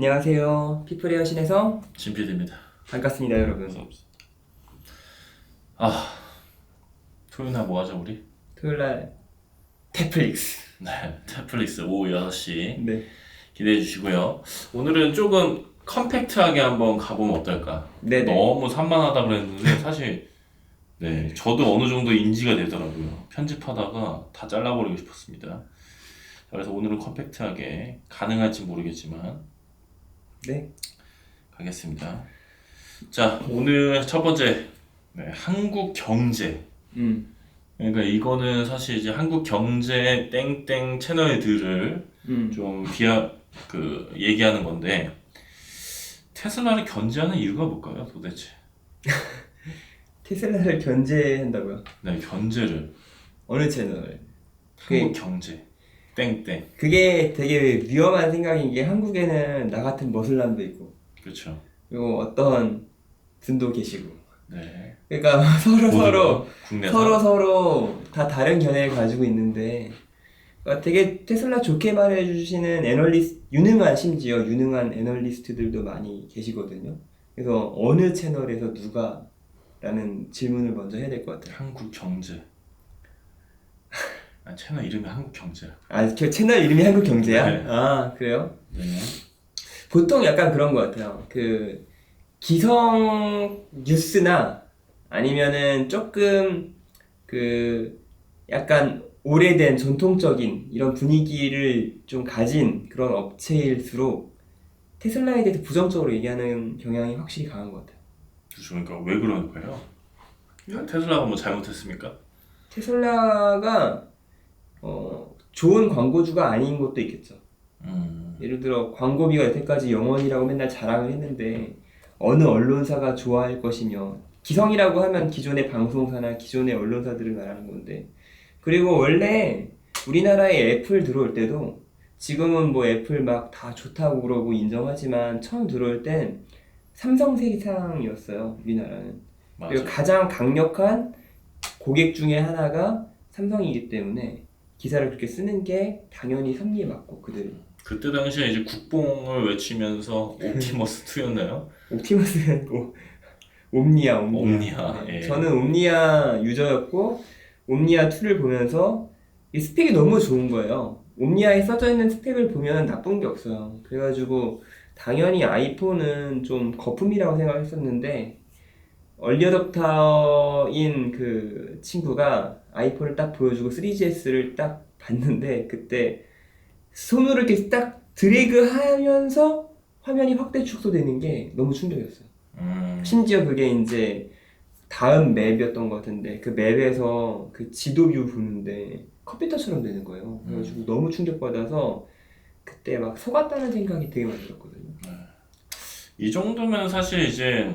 안녕하세요. 피플의 여신에서 진필입니다. 반갑습니다, 여러분. 아, 토요일날 뭐 하죠 우리? 토요일날 넷플릭스. 네, 넷플릭스 오후 6시 네. 기대해 주시고요. 오늘은 조금 컴팩트하게 한번 가보면 어떨까? 네네. 너무 산만하다 그랬는데 사실 네, 저도 어느 정도 인지가 되더라고요. 편집하다가 다 잘라버리고 싶었습니다. 그래서 오늘은 컴팩트하게 가능할지 모르겠지만 네. 가겠습니다. 자, 오늘 첫 번째 한국 경제. 음. 그러니까 이거는 사실 이제 한국 경제 땡땡 채널들을 좀 얘기하는 건데 테슬라를 견제하는 이유가 뭘까요, 도대체? 테슬라를 견제한다고요? 네, 견제를 어느 채널? 한국 경제 땡땡. 그게 되게 위험한 생각인 게 한국에는 나 같은 머슬남도 있고 그렇죠. 그리고 어떤 분도 계시고 네. 그러니까 국내산. 서로 다 다른 견해를 가지고 있는데 그러니까 되게 테슬라 좋게 말해주시는 심지어 유능한 애널리스트들도 많이 계시거든요. 그래서 어느 채널에서 누가 라는 질문을 먼저 해야 될 것 같아요. 한국 경제. 아, 채널 이름이 한국 경제야. 아, 그 채널 이름이 한국경제야? 네. 아, 그래요? 네. 보통 약간 그런 것 같아요. 그 기성 뉴스나 아니면은 조금 그 약간 오래된 전통적인 이런 분위기를 좀 가진 그런 업체일수록 테슬라에 대해서 부정적으로 얘기하는 경향이 확실히 강한 것 같아요. 그러니까 왜 그럴까요? 테슬라가 뭐 잘못했습니까? 테슬라가 좋은 광고주가 아닌 것도 있겠죠. 음, 예를 들어 광고비가 여태까지 영원이라고 맨날 자랑을 했는데 어느 언론사가 좋아할 것이며 기성이라고 하면 기존의 방송사나 기존의 언론사들을 말하는 건데 그리고 원래 우리나라에 애플 들어올 때도 지금은 뭐 애플 막 다 좋다고 그러고 인정하지만 처음 들어올 땐 삼성세상이었어요, 우리나라는. 그리고 맞아. 가장 강력한 고객 중에 하나가 삼성이기 때문에 기사를 그렇게 쓰는 게 당연히 섭리에 맞고 그들은. 그때 당시에 이제 국뽕을 외치면서 옵티머스 2였나요? 옵티머스는 아니고 옴니아. 옴니아. 네. 예. 저는 옴니아 유저였고 옴니아 2를 보면서 이 스펙이 너무 좋은 거예요. 옴니아에 써져 있는 스펙을 보면 나쁜 게 없어요. 그래가지고 당연히 아이폰은 좀 거품이라고 생각했었는데 얼리어답터인 그 친구가 아이폰을 딱 보여주고 3GS를 딱 봤는데 그때 손으로 이렇게 딱 드래그 하면서 화면이 확대 축소되는 게 너무 충격이었어요. 심지어 그게 이제 다음 맵이었던 것 같은데 그 맵에서 그 지도 뷰 보는데 컴퓨터처럼 되는 거예요. 그래가지고 너무 충격받아서 그때 막 속았다는 생각이 되게 많이 들었거든요. 이 정도면 사실 이제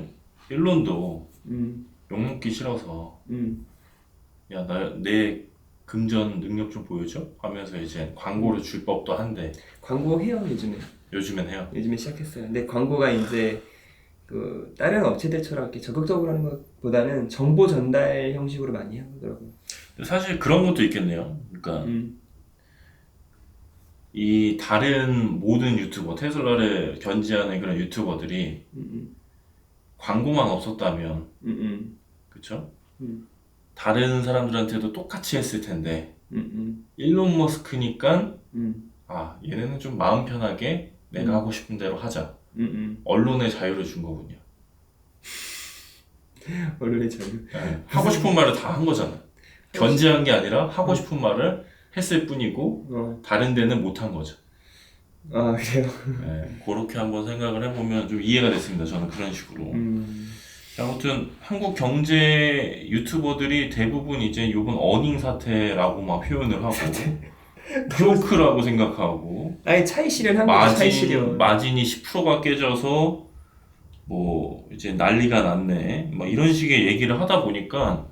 일론도 음, 욕먹기 싫어서 음, 야, 내 금전 능력 좀 보여줘? 하면서 이제 광고를 줄 법도 한데 광고해요 요즘에. 요즘엔 해요. 요즘에 시작했어요. 근데 광고가 이제 그 다른 업체들처럼 이렇게 적극적으로 하는 것보다는 정보 전달 형식으로 많이 하더라고요. 근데 사실 그런 것도 있겠네요. 그러니까 음, 이 다른 모든 유튜버, 테슬라를 견지하는 그런 유튜버들이 음, 광고만 없었다면, 음, 음, 그쵸? 음, 다른 사람들한테도 똑같이 했을 텐데 음, 일론 머스크니까 음, 아, 얘네는 좀 마음 편하게 내가 하고 싶은 대로 하자. 언론의 자유를 준 거군요. 언론의 자유. 네, 하고 싶은 말을 다 한 거잖아. 견제한 게 아니라 하고 싶은 말을 했을 뿐이고 다른 데는 못 한 거죠. 아, 그래요? 네, 그렇게 한번 생각을 해보면 좀 이해가 됐습니다. 저는 그런 식으로. 아무튼 한국 경제 유튜버들이 대부분 이제 요번 어닝 사태라고 막 표현을 하고 쇼크라고 생각하고 아예 차이 실현 한 거죠, 차이 실현. 마진이 10%가 깨져서 뭐 이제 난리가 났네 막 이런 식의 얘기를 하다 보니까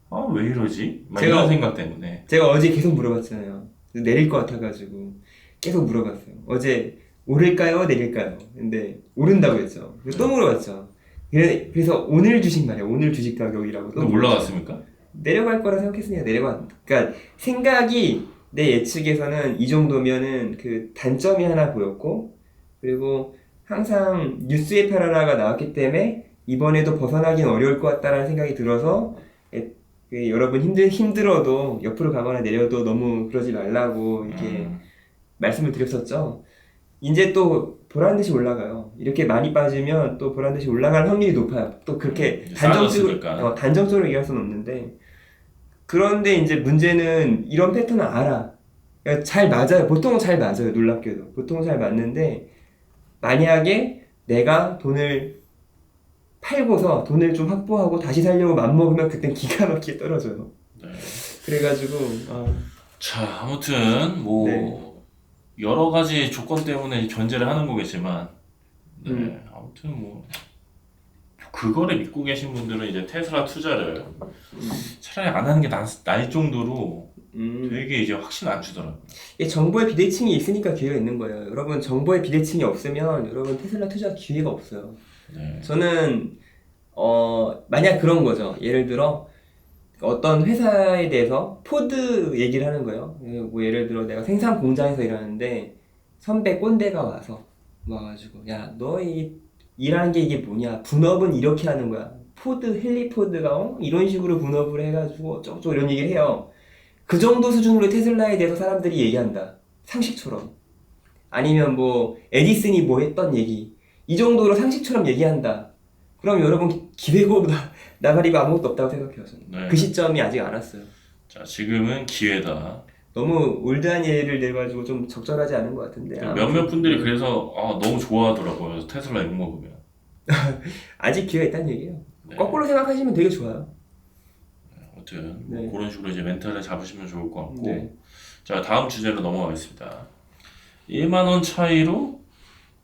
아 왜 이러지? 막 이런 생각 때문에 제가 어제 계속 물어봤잖아요. 내릴 것 같아가지고 계속 물어봤어요. 어제 오를까요, 내릴까요? 근데 오른다고 했죠. 그래서 또 물어봤죠. 그래서 오늘 주식 말이야. 오늘 주식 가격이라고 또 근데 올라갔습니까? 내려갈 거라 생각했으니까 내려간. 그러니까 생각이 내 예측에서는 이 정도면은 그 단점이 하나 보였고 그리고 항상 뉴스의 파라라가 나왔기 때문에 이번에도 벗어나긴 어려울 것 같다라는 생각이 들어서 여러분 힘들어도 옆으로 가거나 내려도 너무 그러지 말라고 이렇게 말씀을 드렸었죠. 이제 또 보란 듯이 올라가요. 이렇게 많이 빠지면 또 보란 듯이 올라갈 확률이 높아요. 또 그렇게 단정적으로 얘기할 수는 없는데, 그런데 이제 문제는 이런 패턴을 알아. 그러니까 잘 맞아요. 보통은 잘 맞아요. 놀랍게도 보통은 잘 맞는데, 만약에 내가 돈을 팔고서 돈을 좀 확보하고 다시 살려고 맘먹으면 그땐 기가 막히게 떨어져요. 네. 그래가지고 자, 아무튼 뭐 네. 여러 가지 조건 때문에 견제를 하는 거겠지만, 네, 아무튼 뭐 그거를 믿고 계신 분들은 이제 테슬라 투자를 차라리 안 하는 게 나을 정도로 되게 이제 확신 안 주더라고요. 이게 정보의 비대칭이 있으니까 기회가 있는 거예요. 여러분, 정보의 비대칭이 없으면 여러분 테슬라 투자 기회가 없어요. 네. 저는 만약 그런 거죠. 예를 들어 어떤 회사에 대해서 포드 얘기를 하는 거예요. 뭐 예를 들어 내가 생산 공장에서 일하는데 선배 꼰대가 와가지고 야, 너 일하는 게 이게 뭐냐? 분업은 이렇게 하는 거야. 포드, 헨리 포드가 이런 식으로 분업을 해가지고 어쩌고 이런 얘기를 해요. 그 정도 수준으로 테슬라에 대해서 사람들이 얘기한다. 상식처럼. 아니면 뭐 에디슨이 뭐 했던 얘기. 이 정도로 상식처럼 얘기한다. 그럼 여러분 기대고 나가리고 아무것도 없다고 생각해요. 저는. 네. 그 시점이 아직 안 왔어요. 자, 지금은 기회다. 너무 올드한 예를 내가지고 좀 적절하지 않은 것 같은데. 몇몇 분들이 그래서 너무 좋아하더라고요. 테슬라 욕 먹으면. 아직 기회가 있다는 얘기예요. 네. 거꾸로 생각하시면 되게 좋아요. 아무튼 네. 뭐 그런 식으로 이제 멘탈을 잡으시면 좋을 것 같고. 네. 자, 다음 주제로 넘어가겠습니다. 1만 원 차이로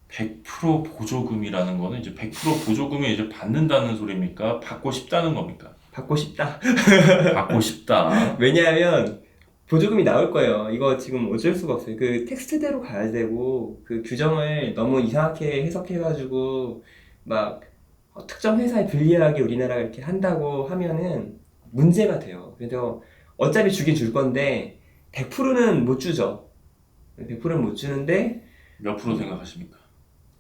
100% 보조금이라는 거는 이제 100% 보조금을 이제 받는다는 소리입니까? 받고 싶다는 겁니까? 받고 싶다. 받고 싶다. 왜냐하면 보조금이 나올 거예요. 이거 지금 어쩔 수가 없어요. 그 텍스트대로 가야 되고 그 규정을 너무 이상하게 해석해가지고 막 특정 회사에 불리하게 우리나라가 이렇게 한다고 하면은 문제가 돼요. 그래서 어차피 주긴 줄 건데 100%는 못 주죠. 100%는 못 주는데 몇 프로 생각하십니까?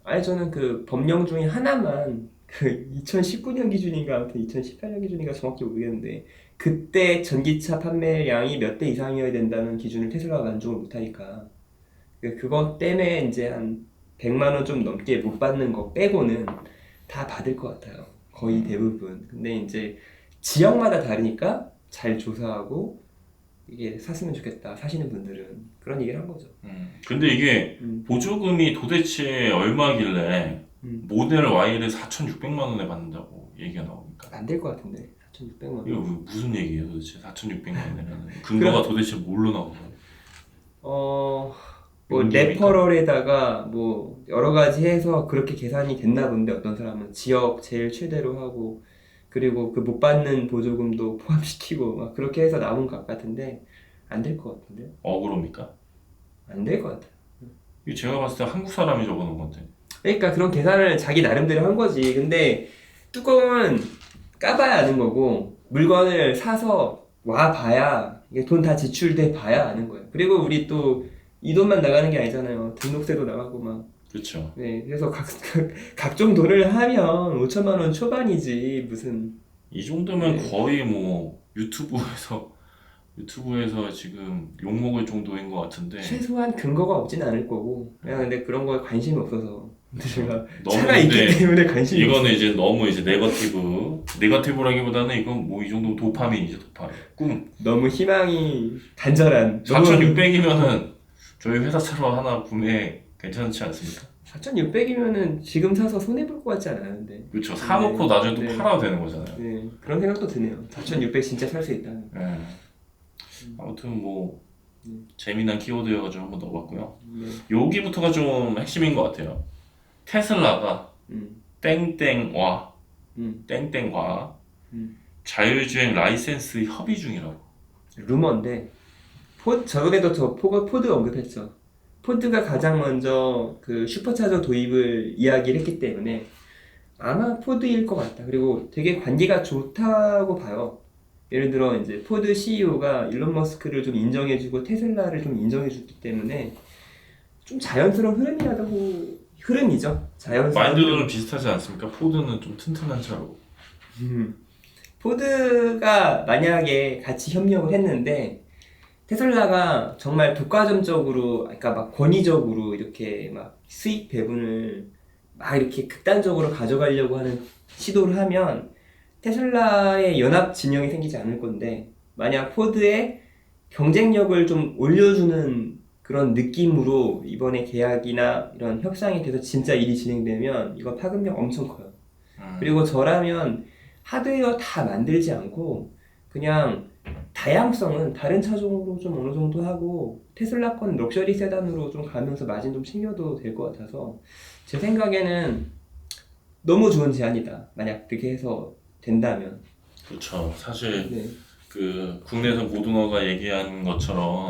아니 저는 그 법령 중에 하나만 그 2019년 기준인가 아무튼 2018년 기준인가 정확히 모르겠는데 그때 전기차 판매량이 몇 대 이상이어야 된다는 기준을 테슬라가 만족을 못하니까 그것 때문에 이제 한 100만 원 좀 넘게 못 받는 거 빼고는 다 받을 것 같아요. 거의 대부분. 근데 이제 지역마다 다르니까 잘 조사하고 이게 샀으면 좋겠다 사시는 분들은 그런 얘기를 한 거죠. 근데 이게 보조금이 도대체 얼마길래 모델 Y를 4,600만 원에 받는다고 얘기가 나옵니까? 안 될 것 같은데 4,600만 원. 이거 무슨 얘기예요 도대체? 4,600만 원이라는 근거가 도대체 뭘로 나오는 거예요? 뭐 레퍼럴에다가 뭐 여러 가지 해서 그렇게 계산이 됐나 본데 어떤 사람은 지역 제일 최대로 하고 그리고 그 못 받는 보조금도 포함시키고 막 그렇게 해서 나온 것 같은데 안 될 것 같은데? 억울합니까? 안 될 것 같아요. 이거 제가 봤을 때 한국 사람이 적어놓은 건데. 그러니까 그런 계산을 자기 나름대로 한 거지. 근데 뚜껑은 까봐야 아는 거고 물건을 사서 와 봐야 이게 돈 다 지출돼 봐야 아는 거예요. 그리고 우리 또 이 돈만 나가는 게 아니잖아요. 등록세도 나가고 막. 그렇죠. 네, 그래서 각종 돈을 하면 5천만 원 초반이지 무슨. 이 정도면 네. 거의 뭐 유튜브에서 지금 욕 먹을 정도인 것 같은데. 최소한 근거가 없진 않을 거고 그냥 근데 그런 거에 관심이 없어서 제가 너무 차가 있기 때문에 관심이 이거는 없어요. 이제 너무 이제 네거티브라기보다는 이건 뭐 이 정도면 도파민이죠, 도파민. 꿈. 너무 희망이 간절한 4,600이면은 저희 회사 차로 하나 구매 괜찮지 않습니까? 4,600이면은 지금 사서 손해볼 것 같지 않아요 근데. 그렇죠. 사놓고 나중에 또 네. 팔아도 되는 거잖아요. 네, 그런 생각도 드네요. 4,600 진짜 살 수 있다. 네. 아무튼 뭐 재미난 키워드여가지고 한번 넣어봤고요. 네. 여기부터가 좀 핵심인 것 같아요. 테슬라가 음, 땡땡와 음. 자율주행 라이센스 협의 중이라고. 루머인데 저번에도 포드 언급했죠. 포드가 가장 먼저 그 슈퍼차저 도입을 이야기를 했기 때문에 아마 포드일 것 같다. 그리고 되게 관계가 좋다고 봐요. 예를 들어 이제 포드 CEO가 일론 머스크를 좀 인정해주고 테슬라를 좀 인정해줬기 때문에 좀 자연스러운 흐름이라고 흐름이죠. 자연스러운 마인드는 흐름. 비슷하지 않습니까? 포드는 좀 튼튼한 차로. 음. 포드가 만약에 같이 협력을 했는데 테슬라가 정말 독과점적으로, 그러니까 막 권위적으로 이렇게 막 수익 배분을 막 이렇게 극단적으로 가져가려고 하는 시도를 하면 테슬라의 연합 진영이 생기지 않을 건데, 만약 포드의 경쟁력을 좀 올려주는 그런 느낌으로 이번에 계약이나 이런 협상이 돼서 진짜 일이 진행되면 이거 파급력 엄청 커요. 그리고 저라면 하드웨어 다 만들지 않고 그냥 다양성은 다른 차종으로 좀 어느 정도 하고 테슬라 건 럭셔리 세단으로 좀 가면서 마진 좀 챙겨도 될 것 같아서 제 생각에는 너무 좋은 제안이다. 만약 그렇게 해서 된다면. 그렇죠. 사실 네. 그 국내에서 모두너가 얘기한 것처럼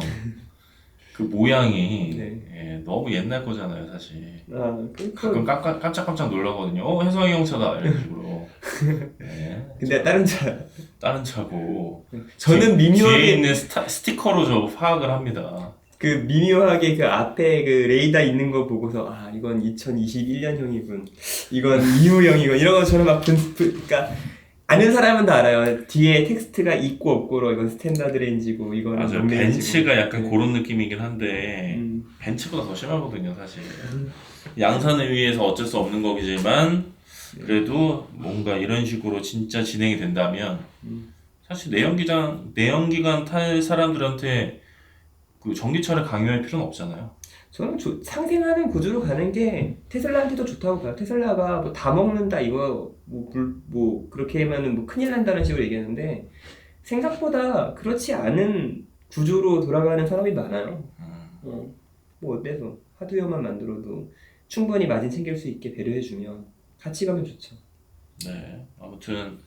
그 모양이 네. 예, 너무 옛날 거잖아요, 사실. 그 가끔 깜짝깜짝 놀라거든요. 혜성이 형 차다 이런 식으로. 예, 근데 다른 차 다른 차고. 저는 뒤에 미묘하게 있는 스티커로 저 파악을 합니다. 그 미묘하게 그 앞에 그 레이더 있는 거 보고서 아 이건 2021년형이군, 이건 이후형이군, 이런 것처럼 막 그러니까 아는 사람은 다 알아요. 뒤에 텍스트가 있고 없고로 이건 스탠다드 레인지고 이거는 맞아요. 롱레인지고. 벤츠가 약간 네. 그런 느낌이긴 한데 벤츠보다 더 심하거든요, 사실. 양산을 위해서 어쩔 수 없는 거지만 그래도 뭔가 이런 식으로 진짜 진행이 된다면 사실 내연기관 탈 사람들한테 그 전기차를 강요할 필요는 없잖아요. 저는 상생하는 구조로 가는 게 테슬라한테도 좋다고 봐요. 테슬라가 뭐 다 먹는다 이거 뭐 그렇게 하면은 뭐 큰일 난다는 식으로 얘기하는데 생각보다 그렇지 않은 구조로 돌아가는 산업이 많아요. 뭐 어때서 하드웨어만 만들어도 충분히 마진 챙길 수 있게 배려해주면 같이 가면 좋죠. 네, 아무튼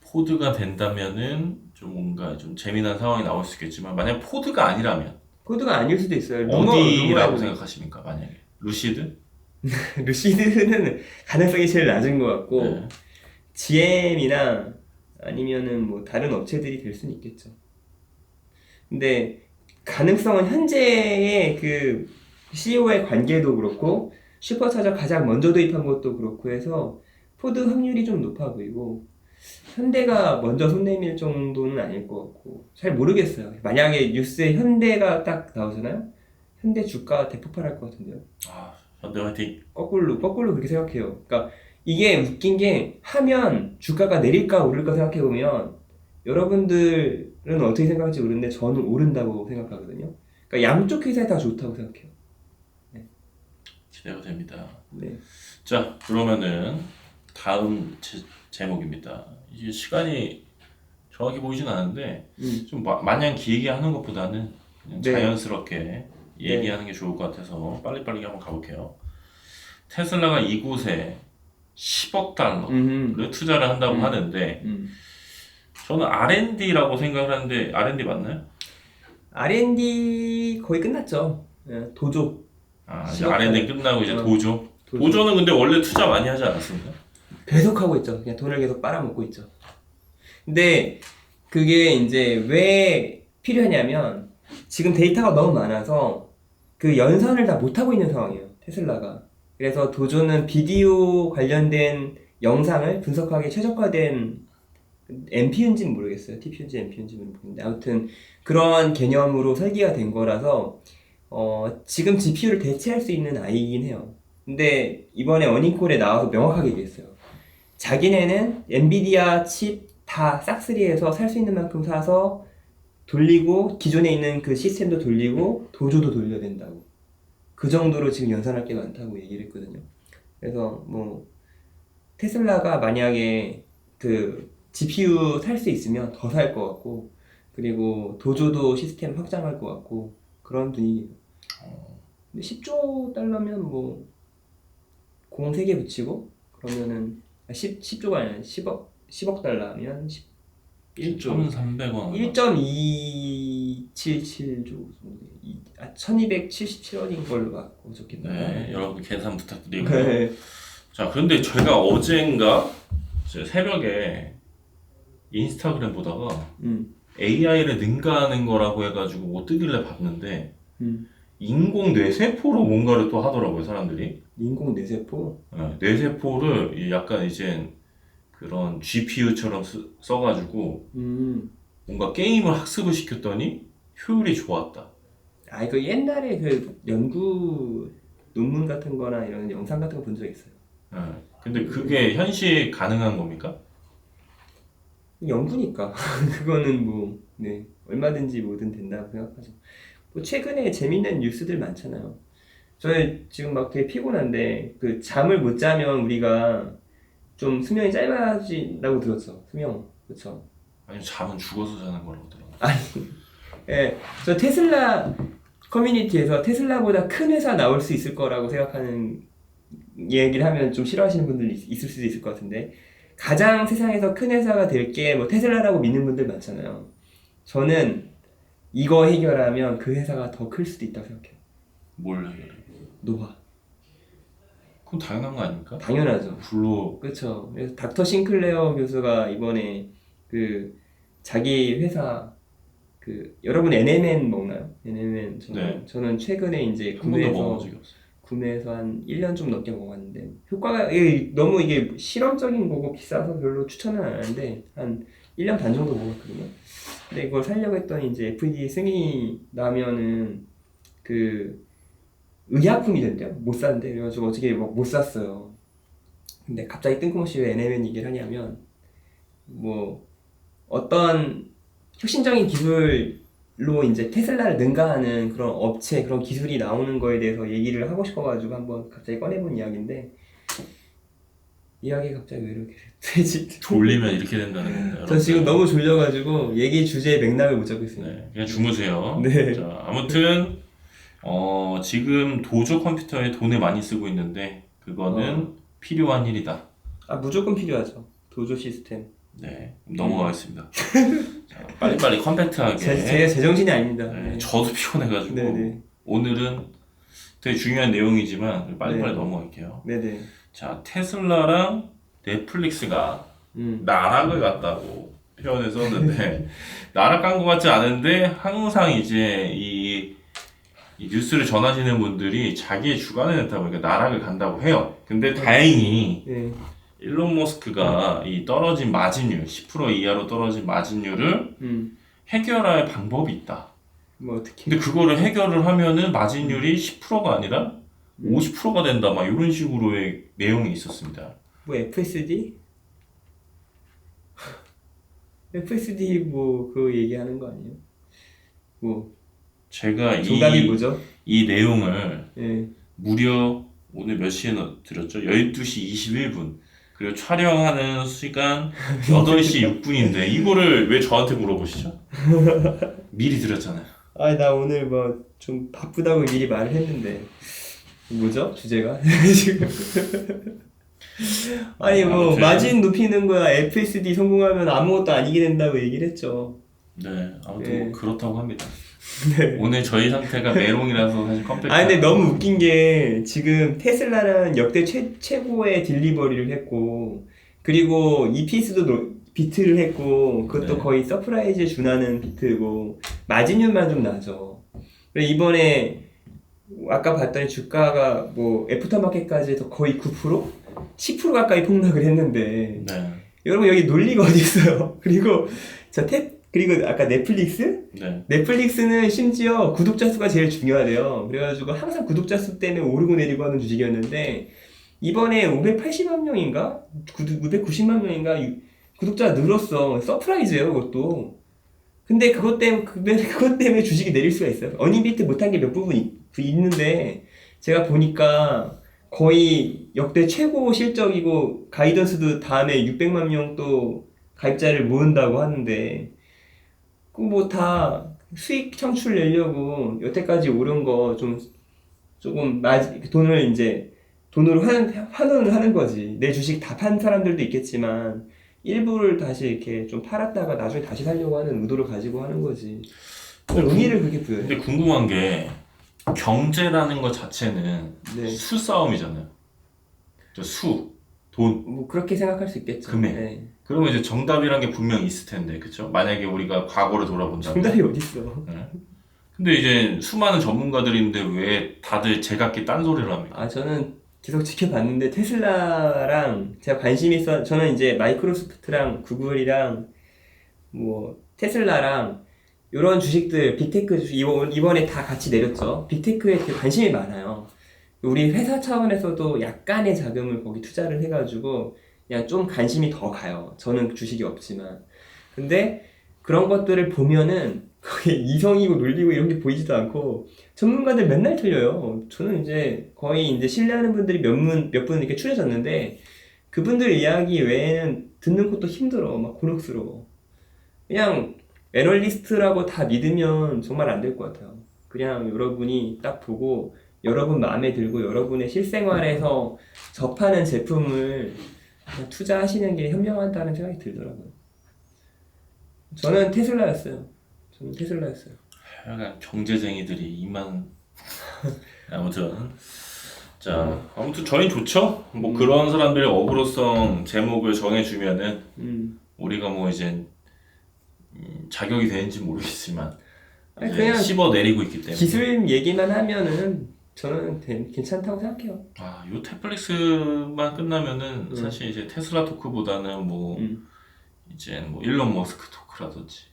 포드가 된다면은 좀 뭔가 좀 재미난 상황이 나올 수 있겠지만 만약 포드가 아니라면 코드가 아닐 수도 있어요. 어디라고 생각하십니까? 만약에 루시드? 루시드는 가능성이 제일 낮은 것 같고 네. GM이나 아니면은 뭐 다른 업체들이 될 수는 있겠죠. 근데 가능성은 현재의 그 CEO의 관계도 그렇고 슈퍼차저 가장 먼저 도입한 것도 그렇고 해서 포드 확률이 좀 높아 보이고 현대가 먼저 손 내밀 정도는 아닐 것 같고 잘 모르겠어요. 만약에 뉴스에 현대가 딱 나오잖아요. 현대 주가 대폭발할 것 같은데요. 아, 현대 화이팅. 거꾸로 그렇게 생각해요. 그러니까 이게 웃긴 게 하면 주가가 내릴까 오를까 생각해 보면 여러분들은 어떻게 생각할지 모르는데 저는 오른다고 생각하거든요. 그러니까 양쪽 회사에 다 좋다고 생각해요. 기대가 됩니다. 네. 자, 그러면은 다음 제목입니다. 이게 시간이 정확히 보이진 않은데 좀 마냥 길게 하는 것보다는 그냥 네. 자연스럽게 얘기하는 게 좋을 것 같아서 빨리빨리 한번 가볼게요. 테슬라가 이곳에 10억 달러를 투자를 한다고 하는데 저는 R&D라고 생각을 하는데 R&D 맞나요? R&D 거의 끝났죠. 예, 도조. 아, 이제 R&D 끝나고 이제 도조. 도조. 도조는 근데 원래 투자 많이 하지 않았습니까? 계속 하고 있죠. 그냥 돈을 계속 빨아먹고 있죠. 근데 그게 이제 왜 필요하냐면 지금 데이터가 너무 많아서 그 연산을 다 못하고 있는 상황이에요. 테슬라가. 그래서 도조는 비디오 관련된 영상을 분석하기 최적화된 NPU인지는 모르겠어요. TPU인지 NPU인지는 모르겠는데 아무튼 그런 개념으로 설계가 된 거라서 지금 GPU를 대체할 수 있는 아이긴 해요. 근데 이번에 어닝콜에 나와서 명확하게 얘기했어요. 자기네는 엔비디아 칩 다 싹쓸이해서 살 수 있는 만큼 사서 돌리고 기존에 있는 그 시스템도 돌리고 도조도 돌려야 된다고. 그 정도로 지금 연산할 게 많다고 얘기를 했거든요. 그래서 뭐 테슬라가 만약에 그 GPU 살 수 있으면 더 살 것 같고 그리고 도조도 시스템 확장할 것 같고 그런 분위기예요. 근데 10조 달러면 뭐 공 3개 붙이고 그러면은 10조가 아니라 10억 달러면 1조 1,300원 1.277조 1277원인 걸로 알고 적겠네요. 네, 여러분 계산 부탁드리고요. 네. 자, 그런데 제가 어젠가 새벽에 인스타그램 보다가 AI를 능가하는 거라고 해가지고 뭐 뜨길래 봤는데 인공 뇌세포로 뭔가를 또 하더라고요, 사람들이. 인공 뇌세포? 네, 뇌세포를 약간 이제 그런 GPU처럼 써가지고 뭔가 게임을 학습을 시켰더니 효율이 좋았다. 아, 이거 옛날에 그 연구 논문 같은 거나 이런 영상 같은 거 본 적 있어요. 네, 근데 그게 현실 가능한 겁니까? 연구니까. 그거는 뭐, 네, 얼마든지 뭐든 된다고 생각하죠. 뭐 최근에 재밌는 뉴스들 많잖아요. 저는 지금 막 되게 피곤한데, 그 잠을 못 자면 우리가 좀 수명이 짧아진다고 들었죠. 수명. 그쵸? 아니면 잠은 죽어서 자는 거라고 들었나? 예, 저 테슬라 커뮤니티에서 테슬라보다 큰 회사 나올 수 있을 거라고 생각하는 얘기를 하면 좀 싫어하시는 분들 있을 수도 있을 것 같은데, 가장 세상에서 큰 회사가 될 게 뭐 테슬라라고 믿는 분들 많잖아요. 저는 이거 해결하면 그 회사가 더 클 수도 있다고 생각해요. 뭘 해결해? 노화. 그건 당연한 거 아닙니까? 당연하죠. 불로 그렇죠. 그래서 닥터 싱클레어 교수가 이번에 그 자기 회사 그 여러분 NMN 먹나요? NMN 네. 저는 최근에 이제 한 번도 먹어본 적이 없어요. 구매해서 한 1년 좀 넘게 먹었는데 효과가 이게 너무 이게 실험적인 거고 비싸서 별로 추천은 안 하는데 한 1년 반 정도 먹었거든요. 근데 이걸 살려고 했더니 이제 FDA 승인이 나면은 그 의약품이 된대요. 못 산대. 그래가지고 어떻게 못 샀어요. 근데 갑자기 뜬금없이 왜 NMN 얘기를 하냐면 뭐 어떤 혁신적인 기술로 이제 테슬라를 능가하는 그런 업체, 그런 기술이 나오는 거에 대해서 얘기를 하고 싶어가지고 한번 갑자기 꺼내본 이야기인데, 이야기 갑자기 왜 이렇게 되지? 졸리면 이렇게 된다는 건가요? 저 지금 너무 졸려가지고 얘기 주제의 맥락을 못 잡고 있습니다. 네, 그냥 주무세요. 네. 자, 아무튼 지금 도조 컴퓨터에 돈을 많이 쓰고 있는데 그거는 필요한 일이다. 아, 무조건 필요하죠. 도조 시스템. 네, 넘어가겠습니다. 자, 빨리빨리 컴팩트하게. 제가 제정신이 아닙니다. 네, 네. 저도 피곤해가지고 네네. 오늘은 되게 중요한 내용이지만 빨리빨리 네. 넘어갈게요. 네네. 자, 테슬라랑 넷플릭스가 나락을 갔다고 표현을 썼는데 나락 간 것 같지 않은데 항상 이제 이 뉴스를 전하시는 분들이 자기의 주관에 따라 보니까 나락을 간다고 해요. 근데 다행히 네. 일론 머스크가 이 떨어진 마진율 10% 이하로 떨어진 마진율을 해결할 방법이 있다. 뭐 어떻게? 근데 그거를 해결을 하면은 마진율이 10%가 아니라 50%가 된다. 막 이런 식으로의 내용이 있었습니다. 뭐 FSD? FSD 뭐 그거 얘기하는 거 아니에요? 뭐 제가 정답이 뭐죠? 이 내용을 네. 무려 오늘 몇 시에 드렸죠? 12시 21분. 그리고 촬영하는 시간 8시 6분인데 이거를 왜 저한테 물어보시죠? 미리 드렸잖아요. 아니 나 오늘 뭐 좀 바쁘다고 미리 말을 했는데 뭐죠? 주제가? 지금 아니 뭐 아무튼. 마진 높이는 거야 FSD 성공하면 아무것도 아니게 된다고 얘기를 했죠. 네, 아무튼 네. 뭐 그렇다고 합니다. 네. 오늘 저희 상태가 메롱이라서 사실 컴팩트. 아니 근데 너무 웃긴 게 지금 테슬라는 역대 최고의 딜리버리를 했고 그리고 EPS도 비트를 했고 그것도 네. 거의 서프라이즈에 준하는 비트고 마진율만 좀 나죠. 그리고 이번에 아까 봤더니 주가가 뭐 애프터마켓까지 해서 거의 9%? 10% 가까이 폭락을 했는데 네. 여러분 여기 논리가 어디 있어요? 그리고 그리고 아까 넷플릭스? 네. 넷플릭스는 심지어 구독자 수가 제일 중요하대요. 그래가지고 항상 구독자 수 때문에 오르고 내리고 하는 주식이었는데 이번에 580만 명인가? 590만 명인가? 구독자가 늘었어. 서프라이즈예요, 그것도. 근데 그것 때문에 주식이 내릴 수가 있어요. 어닝비트 못한 게 몇 부분 있는데 제가 보니까 거의 역대 최고 실적이고 가이던스도 다음에 600만 명 또 가입자를 모은다고 하는데 그 뭐 다 수익 창출 내려고 여태까지 오른 거 조금 돈으로 환원을 하는 거지. 내 주식 다 판 사람들도 있겠지만 일부를 다시 이렇게 좀 팔았다가 나중에 다시 살려고 하는 의도를 가지고 하는 거지. 의미를 그렇게 부여해. 근데 궁금한 게 경제라는 것 자체는 네. 수싸움이잖아요. 돈. 뭐 그렇게 생각할 수 있겠죠. 금액. 네. 그러면 이제 정답이란 게 분명히 있을 텐데, 그쵸? 만약에 우리가 과거를 돌아본다면. 정답이 어딨어. 네. 근데 이제 수많은 전문가들이 있는데 왜 다들 제각기 딴소리를 합니까? 저는 계속 지켜봤는데 테슬라랑 제가 관심이 있어. 저는 이제 마이크로소프트랑 구글이랑 뭐 테슬라랑 이런 주식들 빅테크 주식 이번에 다 같이 내렸죠. 빅테크에 되게 관심이 많아요. 우리 회사 차원에서도 약간의 자금을 거기 투자를 해가지고 그냥 좀 관심이 더 가요. 저는 주식이 없지만. 근데 그런 것들을 보면은 거기 이성이고 논리고 이런 게 보이지도 않고 전문가들 맨날 틀려요. 저는 이제 거의 이제 신뢰하는 분들이 몇 분 이렇게 추려졌는데 그분들 이야기 외에는 듣는 것도 힘들어. 막 곤혹스러워. 그냥 애널리스트라고 다 믿으면 정말 안 될 것 같아요. 그냥 여러분이 딱 보고 여러분 마음에 들고 여러분의 실생활에서 접하는 제품을 그냥 투자하시는 게 현명하다는 생각이 들더라고요. 저는 테슬라였어요. 약간 경제쟁이들이 이만 아무튼 자 아무튼 저희 좋죠. 뭐 그런 사람들의 어그로성 제목을 정해주면은 우리가 뭐 이제 자격이 되는지 모르겠지만 아니, 이제 그냥 씹어 내리고 있기 때문에 기술 얘기만 하면은 저는 괜찮다고 생각해요. 요 탭플릭스만 끝나면은 사실 이제 테슬라 토크보다는 뭐 이제 뭐 일론 머스크 토크라든지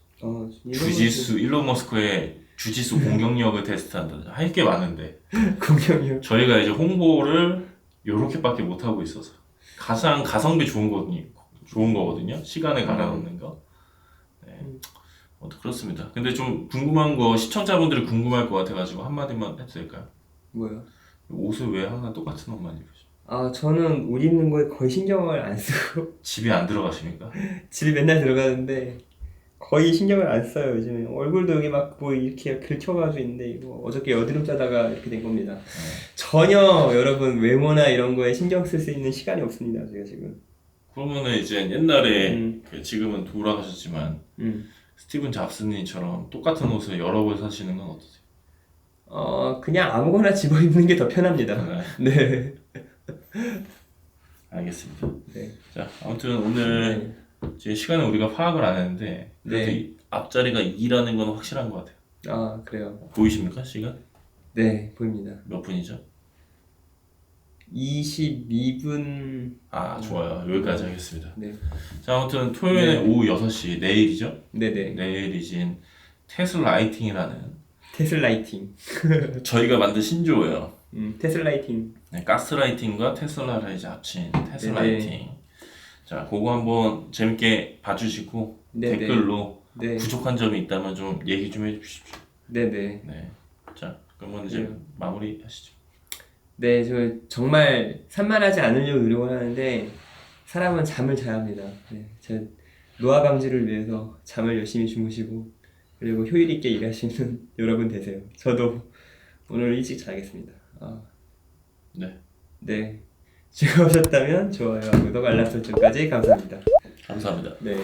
주짓수 일론 머스크의 주짓수 공격력을 테스트한다든지 할 게 많은데 공격력. 저희가 이제 홍보를 요렇게밖에 못 하고 있어서 가장 가성비 좋은 거거든요. 시간에 갈아넣는 거. 네. 그렇습니다. 근데 좀 궁금한 거 시청자분들이 궁금할 것 같아가지고 한마디만 해도 될까요? 뭐요? 옷을 왜 항상 똑같은 옷만 입으시죠? 저는 옷 입는 거에 거의 신경을 안 쓰고 집에 안 들어가십니까? 집에 맨날 들어가는데 거의 신경을 안 써요. 요즘에 얼굴도 여기 막 뭐 이렇게 긁혀가지고 있는데 이거 어저께 여드름 짜다가 이렇게 된 겁니다. 전혀 여러분 외모나 이런 거에 신경 쓸 수 있는 시간이 없습니다. 제가 지금. 그러면은 이제 옛날에 지금은 돌아가셨지만 음. 스티븐 잡스님처럼 똑같은 옷을 여러 벌 사시는 건 어떠세요? 그냥 아무거나 집어 입는 게 더 편합니다. 네. 알겠습니다. 네. 자, 아무튼 오늘 제 시간을 우리가 파악을 안 했는데 그래도 이 앞자리가 2라는 건 확실한 것 같아요. 그래요. 보이십니까? 시간? 네, 보입니다. 몇 분이죠? 22분. 좋아요. 여기까지 하겠습니다. 네. 자, 아무튼 토요일 오후 6시 내일이죠? 네네. 내일이진 테슬라이팅이라는 테슬라이팅. 저희가 만든 신조어예요. 테슬라이팅. 네, 가스라이팅과 테슬라를 이제 합친 테슬라이팅. 자, 그거 한번 재밌게 봐주시고 댓글로 부족한 점이 있다면 좀 얘기 좀 해주십시오. 네네. 네. 자, 그러면 이제 마무리 하시죠. 네, 저 정말 산만하지 않으려고 노력을 하는데 사람은 잠을 자야 합니다. 네, 제 노화 방지를 위해서 잠을 열심히 주무시고 그리고 효율 있게 일하시는 여러분 되세요. 저도 오늘 일찍 자겠습니다. 네. 즐거우셨다면 좋아요와 구독 알람 설정까지 감사합니다. 감사합니다. 네.